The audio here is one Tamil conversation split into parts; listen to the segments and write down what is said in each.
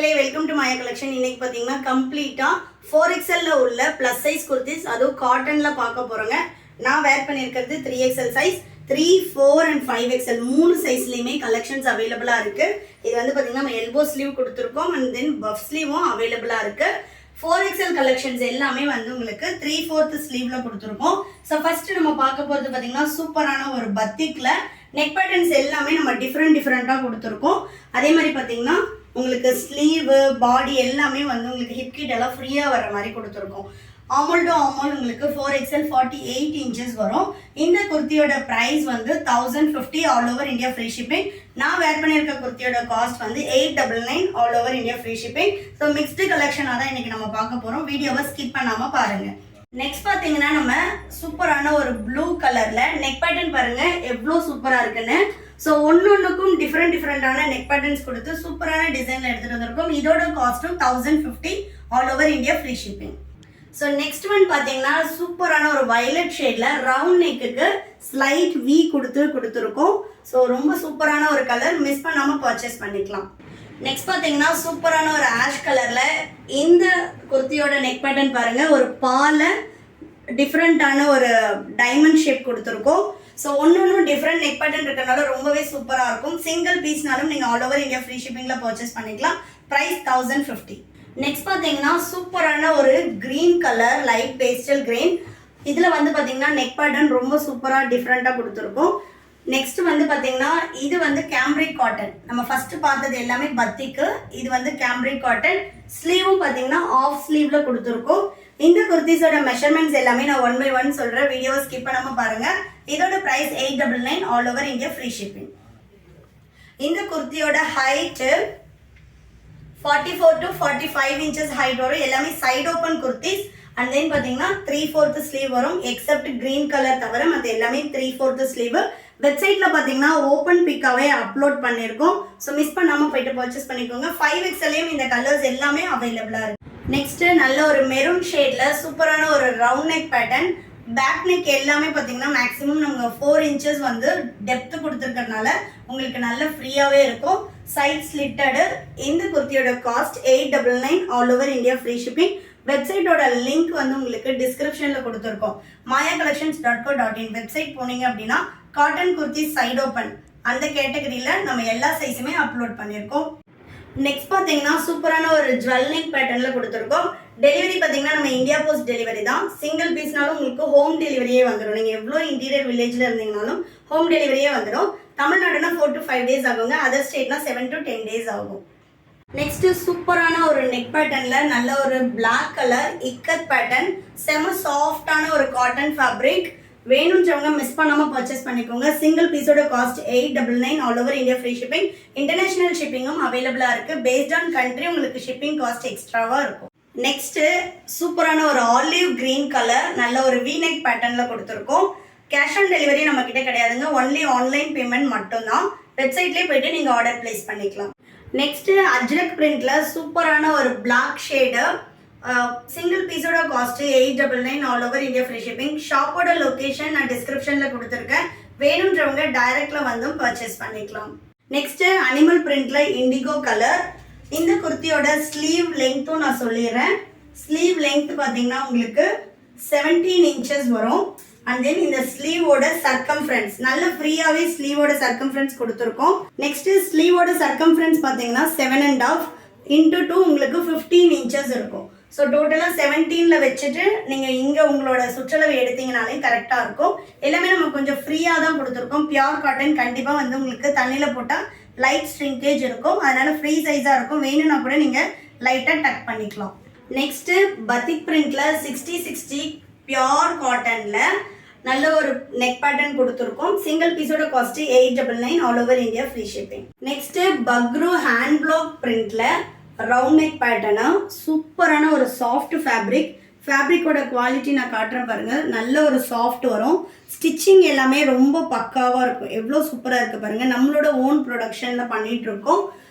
மக்களே, வெல்கம் டு மாயா கலெக்ஷன். இன்னைக்கு பார்த்தீங்கன்னா கம்ப்ளீட்டா 4XL உள்ள ப்ளஸ் சைஸ் குர்த்திஸ், அதுவும் காட்டன்ல பார்க்க போறோங்க. நான் வேர் பண்ணியிருக்கிறது 3XL சைஸ், 3, 4 and 5XL மூணு சைஸ்லையுமே கலெக்ஷன்ஸ் அவைலபிளா இருக்கு. இது வந்து பார்த்தீங்கன்னா நம்ம எல்போ ஸ்லீவ் கொடுத்துருக்கோம் அண்ட் தென் பஃப் ஸ்லீவும் அவைலபிளா இருக்கு. 4XL கலெக்ஷன்ஸ் எல்லாமே வந்து உங்களுக்கு 3/4 ஸ்லீவ்ல கொடுத்துருக்கோம். ஸோ ஃபர்ஸ்ட் நம்ம பார்க்க போகிறது பார்த்தீங்கன்னா சூப்பரான ஒரு பத்திக்ல நெக் பேட்டர்ன்ஸ் எல்லாமே நம்ம டிஃப்ரெண்ட்டாக கொடுத்துருக்கோம். அதே மாதிரி பார்த்தீங்கன்னா உங்களுக்கு ஸ்லீவு பாடி எல்லாமே வந்து உங்களுக்கு ஹிப் கிட் எல்லாம் ஃப்ரீயாக வர மாதிரி கொடுத்துருக்கோம். ஆமல் டு ஆமல் உங்களுக்கு 4XL 48 இன்ச்சஸ் வரும். இந்த குர்த்தியோட ப்ரைஸ் வந்து 1050 all over India free shipping. நான் வேர் பண்ணியிருக்க குர்த்தியோட காஸ்ட் வந்து 899 all over India free shipping. So mixed கலெக்ஷனாக தான் இன்னைக்கு நம்ம பார்க்க போகிறோம். வீடியோவை ஸ்கிப் பண்ணாமல் பாருங்கள். நெக்ஸ்ட் பார்த்தீங்கன்னா நம்ம சூப்பரான ஒரு ப்ளூ கலரில் நெக் பேட்டர்ன் பாருங்கள் எவ்வளோ சூப்பராக இருக்குன்னு. ஸோ ஒன்றுக்கும் டிஃப்ரெண்டான நெக் பேட்டர்ன்ஸ் கொடுத்து சூப்பரான டிசைனில் எடுத்துகிட்டு வந்திருக்கோம். இதோட காஸ்ட்டும் 1050 all over India free shipping. So next one பார்த்தீங்கன்னா சூப்பரான ஒரு வயலட் ஷேடில் ரவுண்ட் நெக்குக்கு ஸ்லைட் வி கொடுத்துருக்கோம். ஸோ ரொம்ப சூப்பரான ஒரு கலர், மிஸ் பண்ணாமல் பர்ச்சேஸ் பண்ணிக்கலாம். நெக்ஸ்ட் பார்த்தீங்கன்னா சூப்பரான ஒரு ஆஷ் கலரில் இந்த குர்த்தியோட நெக் பேட்டர்ன் பாருங்கள், ஒரு பாலை டிஃப்ரெண்ட்டான ஒரு டைமண்ட் ஷேப் கொடுத்துருக்கோம். ஸோ ஒன்று டிஃப்ரெண்ட் நெக் பேட்டர்ன் இருக்கிறனால ரொம்பவே சூப்பராக இருக்கும். சிங்கிள் பீஸ்னாலும் நீங்கள் ஆல் ஓவர் இந்தியா ஃப்ரீ ஷிப்பிங்கில் பர்ச்சேஸ் பண்ணிக்கலாம். ப்ரைஸ் 1050. நெக்ஸ்ட் பார்த்தீங்கன்னா சூப்பரான ஒரு green colour, light pastel green. இதில் வந்து பார்த்தீங்கன்னா நெக் பேட்டர்ன் ரொம்ப சூப்பராக டிஃப்ரெண்ட்டாக கொடுத்துருக்கோம். நெக்ஸ்ட் வந்து பார்த்தீங்கன்னா இது வந்து கேம்ப்ரிக் காட்டன். நம்ம ஃபர்ஸ்ட் பார்த்தது எல்லாமே பத்திக்கு, இது வந்து கேம்ப்ரிக் காட்டன். ஸ்லீவும் பார்த்தீங்கன்னா ஆஃப் ஸ்லீவ்ல கொடுத்துருக்கோம். இந்த குர்த்திஸோட மெஷர்மெண்ட்ஸ் எல்லாமே நான் 1 by 1 சொல்கிறேன். வீடியோவை ஸ்கிப் பண்ணாமல் பாருங்க. இதோட price 899 all over India free shipping. இந்த குர்த்தியோட ஹைட்டு 44 to 45 இன்ச்சஸ் ஹைட் வரும். எல்லாமே side open kurtis. And then பார்த்தீங்கன்னா 3/4 ஸ்லீவ் வரும். எக்ஸப்ட் கிரீன் கலர் தவிர மற்ற எல்லாமே 3/4 ஸ்லீவ். வெப்சைட்டில் பார்த்தீங்கன்னா ஓப்பன் பிக்காவே அப்லோட் பண்ணியிருக்கோம். ஸோ மிஸ் பண்ணாமல் போயிட்டு பர்ச்சேஸ் பண்ணிக்கோங்க. 5XLயும் இந்த கலர்ஸ் எல்லாமே அவைலபிளாக இருக்கு. நெக்ஸ்ட் நல்ல ஒரு மெரூன் ஷேடில் சூப்பரான ஒரு round neck pattern. Back neck எல்லாமே பார்த்தீங்கன்னா மேக்ஸிமம் நம்ம 4 இன்ச்சஸ் வந்து டெப்த் கொடுத்துருக்கறனால உங்களுக்கு நல்ல ஃப்ரீயாகவே இருக்கும். Side slitted. இந்த குர்த்தியோட cost 899 all over India free shipping. வெப்சைட்டோட லிங்க் வந்து உங்களுக்கு டிஸ்கிரிப்ஷனில் கொடுத்துருக்கோம். mayacollections.co.in வெப்சைட் போனீங்க அப்படின்னா காட்டன் குர்த்தி சைட் ஓப்பன் அந்த கேட்டகரியில் நம்ம எல்லா சைஸுமே அப்லோட் பண்ணியிருக்கோம். நெக்ஸ்ட் பார்த்தீங்கன்னா சூப்பரான ஒரு ஜுவல் நெக் பேட்டர்னில் கொடுத்துருக்கோம். டெலிவரி பார்த்தீங்கன்னா நம்ம இந்தியா போஸ்ட் டெலிவரி தான். சிங்கிள் பீஸ்னாலும் உங்களுக்கு ஹோம் டெலிவரியே வந்துடும். நீங்கள் எவ்வளோ இன்டீரியர் வில்லேஜில் இருந்தீங்கனாலும் ஹோம் டெலிவரியே வந்துடும். தமிழ்நாடுனா 4 to 5 days ஆகுங்க. அதர் ஸ்டேட்னா 7 to 10 days ஆகும். நெக்ஸ்ட் சூப்பரான ஒரு நெக் பேட்டர்ன்ல நல்ல ஒரு பிளாக் கலர் இக்கத் பேட்டர்ன், செம சாஃப்டான ஒரு காட்டன் ஃபேப்ரிக். வேணுன்றவங்க மிஸ் பண்ணாம பர்ச்சேஸ் பண்ணிக்கோங்க. சிங்கிள் பீஸோட cost 899 all over India free shipping. International ஷிப்பிங்கும் அவைலபிளா இருக்கு. பேஸ்ட் ஆன் கண்ட்ரி உங்களுக்கு ஷிப்பிங் காஸ்ட் எக்ஸ்ட்ராவா இருக்கும். நெக்ஸ்ட் சூப்பரான ஒரு ஆலிவ் கிரீன் கலர், நல்ல ஒரு வி நெக் பேட்டர்ன்ல கொடுத்துருக்கோம். கேஷ் ஆன் டெலிவரி நம்ம கிட்ட கிடையாதுங்க. ஒன்லி ஆன்லைன் பேமெண்ட் மட்டும்தான். வெப்சைட்லேயே போயிட்டு நீங்கள் ஆர்டர் பிளேஸ் பண்ணிக்கலாம். நெக்ஸ்ட் அஜ்ரக் பிரிண்ட்ல சூப்பரான ஒரு பிளாக் ஷேடு. சிங்கிள் பீஸோட cost 899 all over India free shipping. ஷாப்போட லொகேஷன் நான் டிஸ்கிரிப்ஷன்ல கொடுத்துருக்கேன். வேணுன்றவங்க டைரக்ட்ல வந்தும் பர்ச்சேஸ் பண்ணிக்கலாம். நெக்ஸ்ட் அனிமல் பிரிண்ட்ல இண்டிகோ கலர். இந்த குர்த்தியோட ஸ்லீவ் லெங்க்த்தும் நான் சொல்லிடுறேன். ஸ்லீவ் லெங்க் பார்த்தீங்கன்னா உங்களுக்கு 17 இன்ச்சஸ் வரும். அண்ட் தென் இந்த ஸ்லீவோட சர்க்கம்ஃபரன்ஸ் நல்ல ஃப்ரீயாகவே ஸ்லீவோட சர்க்கம்ஃபரன்ஸ் கொடுத்துருக்கோம். நெக்ஸ்ட் ஸ்லீவோட சர்க்கம்ஃபரன்ஸ் பார்த்தீங்கன்னா 7.5 into 2 உங்களுக்கு 15 இன்ச்சஸ் இருக்கும். ஸோ டோட்டலாக 17ல வச்சுட்டு நீங்கள் இங்கே உங்களோட சுற்றளவு எடுத்தீங்கனாலே கரெக்டாக இருக்கும். எல்லாமே நம்ம கொஞ்சம் ஃப்ரீயாக தான் கொடுத்துருக்கோம். பியூர் காட்டன் கண்டிப்பாக வந்து உங்களுக்கு தண்ணியில் போட்டால் லைட் ஸ்ட்ரிங்கேஜ் இருக்கும். அதனால ஃப்ரீ சைஸாக இருக்கும். வேணும்னா கூட நீங்கள் லைட்டாக டக் பண்ணிக்கலாம். நெக்ஸ்ட்டு பத்திக் பிரிண்ட்ல 60/60 பியூர் காட்டன்ல நல்ல ஒரு நெக் பேட்டர்ன் கொடுத்துருக்கோம். சிங்கிள் பீஸோட cost 899 all over India free shipping. Next Bagru hand block பிரிண்ட்ல ரவுண்ட் நெக் பேட்டர்னா சூப்பரான ஒரு சாஃப்ட் ஃபேப்ரிக்கோட குவாலிட்டி நான் காட்டுறேன் பாருங்க. நல்ல ஒரு சாஃப்ட் வரும். ஸ்டிச்சிங் எல்லாமே ரொம்ப பக்காவாக இருக்கும். எவ்வளோ சூப்பராக இருக்கு பாருங்க. நம்மளோட ஓன் ப்ரொடக்ஷன்ல பண்ணிட்டு இருக்கோம்.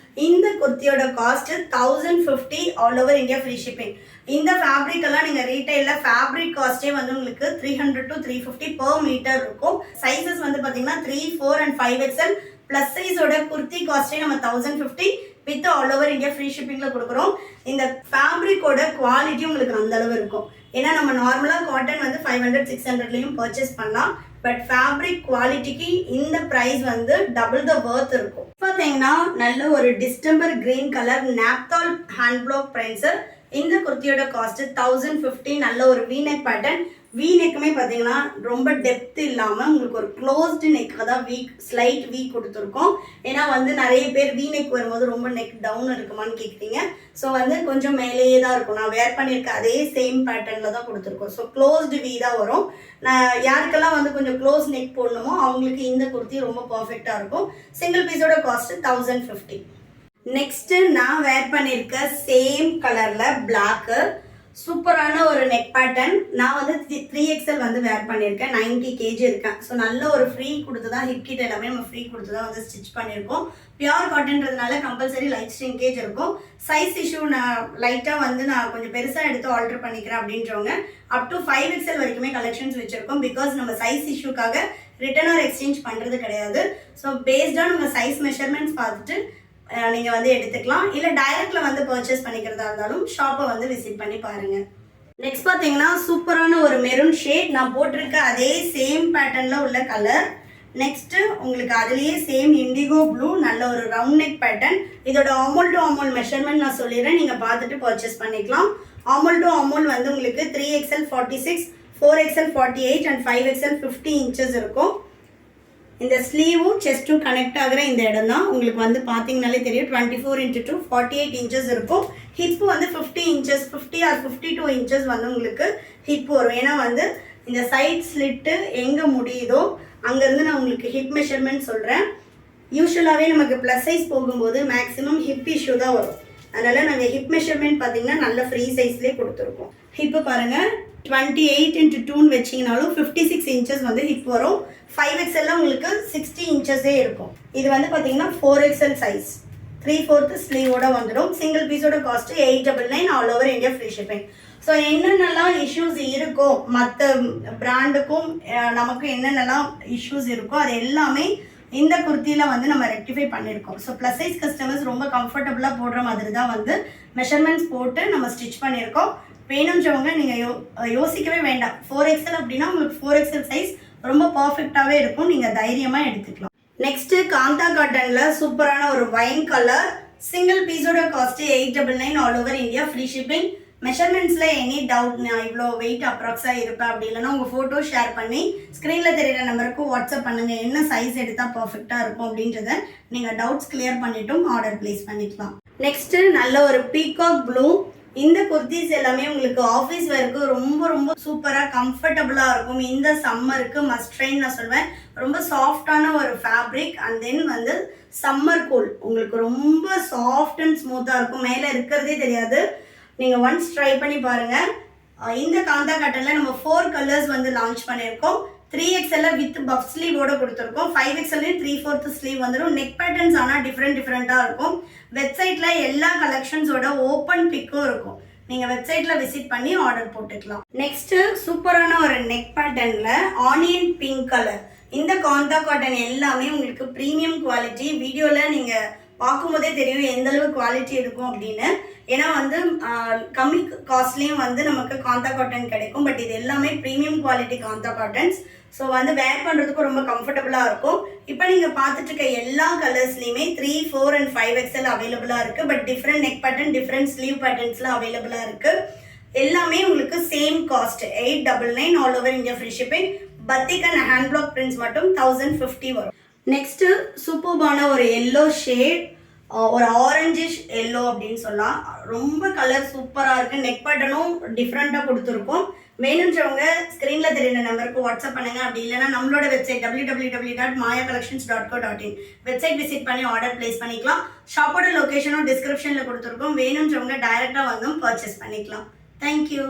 இந்த குர்த்தியோட cost 1050 all over India free shipping. இந்த ஃபேப்ரிக் எல்லாம் நீங்க ரீட்டைல்ல ஃபேப்ரிக் காஸ்டே வந்து உங்களுக்கு 300 to 350 per மீட்டர் இருக்கும். சைஸஸ் வந்து பாத்தீங்கன்னா 3, 4 and 5XL. பிளஸ் சைஸோட குர்த்தி காஸ்டே நம்ம 1050. With all over India free ஷிப்பிங்கில் கொடுக்குறோம். இந்த ஃபேப்ரிக்கோட குவாலிட்டி உங்களுக்கு அந்த அளவு இருக்கும். ஏன்னா நம்ம நார்மலாக காட்டன் வந்து 500-600லையும் பர்ச்சேஸ் பண்ணலாம். பட் ஃபேப்ரிக் குவாலிட்டிக்கு இந்த ப்ரைஸ் வந்து டபுள் த வர்த் இருக்கும். பார்த்தீங்கன்னா நல்ல ஒரு distemper green colour naphthol hand black prints. இந்த குர்த்தியோட காஸ்ட் 1050. நல்ல ஒரு வீநெக் பேட்டர்ன். வீநெக்குமே பார்த்தீங்கன்னா ரொம்ப டெப்த் இல்லாமல் உங்களுக்கு ஒரு க்ளோஸ்டு நெக்காக தான் ஸ்லைட் வீ கொடுத்துருக்கோம். ஏன்னா வந்து நிறைய பேர் வீநெக் வரும்போது ரொம்ப நெக் டவுன் இருக்குமான்னு கேட்குறீங்க. ஸோ வந்து கொஞ்சம் மேலேயே தான் இருக்கும். நான் வேர் பண்ணியிருக்க அதே சேம் பேட்டர்னில் தான் கொடுத்துருக்கோம். ஸோ க்ளோஸ்டு வீ தான் வரும். நான் யாருக்கெல்லாம் வந்து கொஞ்சம் க்ளோஸ் நெக் போடணுமோ அவங்களுக்கு இந்த குர்த்தி ரொம்ப பர்ஃபெக்டாக இருக்கும். சிங்கிள் பீஸோட காஸ்ட் 1050. நெக்ஸ்ட்டு நான் வேர் பண்ணியிருக்க சேம் கலரில் பிளாக்கு சூப்பரான ஒரு நெக் பேட்டர்ன். நான் வந்து 3XL வந்து வேர் பண்ணியிருக்கேன். 90 kg இருக்கேன். ஸோ நல்ல ஒரு ஃப்ரீ கொடுத்து தான் ஹிப் கிட் எல்லாமே நம்ம ஃப்ரீ கொடுத்து தான் வந்து ஸ்டிச் பண்ணியிருக்கோம். பியூர் காட்டன்றதுனால கம்பல்சரி லைட் ஸ்ட்ரிங்கேஜ் இருக்கும். சைஸ் இஷ்யூ நான் லைட்டாக வந்து நான் கொஞ்சம் பெருசாக எடுத்து ஆல்டர் பண்ணிக்கிறேன் அப்படின்றவங்க அப் டு 5XL வரைக்குமே கலெக்ஷன்ஸ் வச்சுருக்கோம். பிகாஸ் நம்ம சைஸ் இஷ்யூக்காக ரிட்டர்ன் ஆர் எக்ஸ்சேஞ்ச் பண்ணுறது கிடையாது. ஸோ பேஸ்டாக நம்ம சைஸ் மெஷர்மெண்ட்ஸ் பார்த்துட்டு நீங்கள் வந்து எடுத்துக்கலாம். இல்லை டைரக்டில் வந்து பர்ச்சேஸ் பண்ணிக்கிறதா இருந்தாலும் ஷாப்பை வந்து விசிட் பண்ணி பாருங்கள். நெக்ஸ்ட் பார்த்தீங்கன்னா சூப்பரான ஒரு மெரூன் ஷேட். நான் போட்டிருக்க அதே சேம் பேட்டர்னில் உள்ள கலர். நெக்ஸ்ட்டு உங்களுக்கு அதுலேயே சேம் இண்டிகோ ப்ளூ நல்ல ஒரு ரவுண்ட் நெக் பேட்டர்ன். இதோட ஆமோல் டு ஆமோல் மெஷர்மெண்ட் நான் சொல்லிடுறேன். நீங்கள் பார்த்துட்டு பர்ச்சேஸ் பண்ணிக்கலாம். ஆமோல் டு ஆமோல் வந்து உங்களுக்கு 3XL 46, 4XL 48 and 5XL 50 inches இருக்கும். இந்த ஸ்லீவும் செஸ்ட்டும் கனெக்ட் ஆகிற இந்த இடம் தான் உங்களுக்கு வந்து பார்த்தீங்கனாலே தெரியும். 24x2 48 inches இருக்கும். ஹிப்பு வந்து 50 inches 50 or 52 inches வந்து உங்களுக்கு ஹிப் வரும். ஏன்னா வந்து இந்த சைட் ஸ்லிட்டு எங்கே முடியுதோ அங்கேருந்து நான் உங்களுக்கு ஹிப் மெஷர்மெண்ட் சொல்கிறேன். யூஸ்வலாகவே நமக்கு ப்ளஸ் சைஸ் போகும்போது மேக்ஸிமம் ஹிப் இஷ்யூ தான் வரும். அதனால் நாங்கள் ஹிப் மெஷர்மெண்ட் பார்த்தீங்கன்னா நல்ல ஃப்ரீ சைஸ்லேயே கொடுத்துருக்கோம். ஹிப்பு பாருங்கள் 28x2 வச்சிங்கனாலும் 56 inches வந்து ஹிப் வரும். 5XL உங்களுக்கு 60 inches இருக்கும். இது வந்து பார்த்தீங்கன்னா 4XL சைஸ் 3/4 ஸ்லீவோட வந்துடும். சிங்கிள் பீஸோட cost 899 all over India free shipping. So என்னென்னலாம் இஷ்யூஸ் இருக்கோ மற்ற பிராண்டுக்கும் நமக்கு என்னென்னலாம் இஷ்யூஸ் இருக்கோ அது எல்லாமே இந்த குர்த்தியில் வந்து நம்ம ரெக்டிஃபை பண்ணியிருக்கோம். ஸோ ப்ளஸ் சைஸ் கஸ்டமர்ஸ் ரொம்ப கம்ஃபர்டபுளாக போடுற மாதிரி தான் வந்து மெஷர்மெண்ட்ஸ் போட்டு நம்ம ஸ்டிச் பண்ணியிருக்கோம். வேணுன்றவங்க நீங்கள் யோசிக்கவே வேண்டாம். 4XL அப்படின்னா உங்களுக்கு 4XL சைஸ் ரொம்ப பர்ஃபெக்டாகவே இருக்கும். நீங்கள் தைரியமாக எடுத்துக்கலாம். நெக்ஸ்ட்டு காந்தா காட்டனில் சூப்பரான ஒரு வைன் கலர். சிங்கிள் பீஸோட cost 899 all over India free shipping. மெஷர்மெண்ட்ஸில் எனி டவுட் நான் இவ்வளோ வெயிட் அப்ராக்ஸாக இருப்பேன் அப்படி இல்லைன்னா உங்கள் ஃபோட்டோ ஷேர் பண்ணி ஸ்க்ரீனில் தெரியிற நம்பருக்கு வாட்ஸ்அப் பண்ணுங்கள். என்ன சைஸ் எடுத்தால் பர்ஃபெக்டாக இருக்கும் அப்படின்றத நீங்கள் டவுட்ஸ் கிளியர் பண்ணிவிட்டும் ஆர்டர் ப்ளேஸ் பண்ணிக்கலாம். நெக்ஸ்ட்டு நல்ல ஒரு பீகாக் ப்ளூ. இந்த குர்த்திஸ் எல்லாமே உங்களுக்கு ஆஃபீஸ் வேருக்கு ரொம்ப ரொம்ப சூப்பராக கம்ஃபர்டபுளாக இருக்கும். இந்த சம்மருக்கு மஸ்ட் ட்ரைன் நான் சொல்வேன். ரொம்ப சாஃப்டான ஒரு ஃபேப்ரிக் அண்ட் தென் வந்து சம்மர் கூல் உங்களுக்கு ரொம்ப சாஃப்ட் அண்ட் ஸ்மூத்தாக இருக்கும். மேலே இருக்கிறதே தெரியாது. நீங்கள் ஒன்ஸ் ட்ரை பண்ணி பாருங்கள். இந்த காந்தா காட்டனில் நம்ம 4 கலர்ஸ் வந்து லான்ச் பண்ணியிருக்கோம். 3XL வித் பஃப் ஸ்லீவோட கொடுத்துருக்கோம். 5XL 3/4 ஸ்லீவ் வந்துடும். நெக் பேட்டர்ன்ஸ் ஆனால் டிஃப்ரெண்ட்டாக இருக்கும். வெப்சைட்டில் எல்லா கலெக்ஷன்ஸோட ஓப்பன் பிக்கும் இருக்கும். நீங்கள் வெப்சைட்டில் விசிட் பண்ணி ஆர்டர் போட்டுக்கலாம். நெக்ஸ்ட்டு சூப்பரான ஒரு நெக் பேட்டர்னில் ஆனியன் பிங்க் கலர். இந்த காந்தா காட்டன் எல்லாமே உங்களுக்கு ப்ரீமியம் குவாலிட்டி. வீடியோவில் நீங்கள் பார்க்கும்போதே தெரியும் எந்த அளவு குவாலிட்டி இருக்கும் அப்படின்னு. ஏன்னா வந்து கம்மி காஸ்ட்லேயும் வந்து நமக்கு காந்தா காட்டன் கிடைக்கும். பட் இது எல்லாமே premium quality kantha cottons. So வந்து வேர் பண்ணுறதுக்கும் ரொம்ப கம்ஃபர்டபுளாக இருக்கும். இப்போ நீங்கள் பார்த்துட்டு இருக்க எல்லா கலர்ஸ்லையுமே 3, 4 and 5XL அவைலபிளாக இருக்குது. But different neck pattern different sleeve பேட்டர்ன்ஸ்லாம் அவைலபிளாக இருக்குது. எல்லாமே உங்களுக்கு same cost 899 all over India free shipping. Batik and hand block prints மட்டும் 1050 வரும். நெக்ஸ்ட்டு சூப்பர்பான ஒரு எல்லோ ஷேட், ஒரு ஆரஞ்சிஷ் எல்லோ அப்படின்னு சொல்லலாம். ரொம்ப கலர் சூப்பராக இருக்குது. நெக் பேட்டர்னும் டிஃப்ரெண்ட்டாக கொடுத்துருக்கோம். வேணுன்றவங்க ஸ்க்ரீனில் தெரியுற நம்பருக்கு வாட்ஸ்அப் பண்ணுங்கள். அப்படி இல்லைனா நம்மளோட வெப்சைட் www.mayacollections.co.in வெப்சைட் விசிட் பண்ணி ஆர்டர் பிளேஸ் பண்ணிக்கலாம். ஷாப்போட லொக்கேஷனும் டிஸ்கிரிப்ஷனில் கொடுத்துருக்கோம். வேணுன்றவங்க டைரெக்டாக வந்தும் பர்ச்சேஸ் பண்ணிக்கலாம். தேங்க்யூ.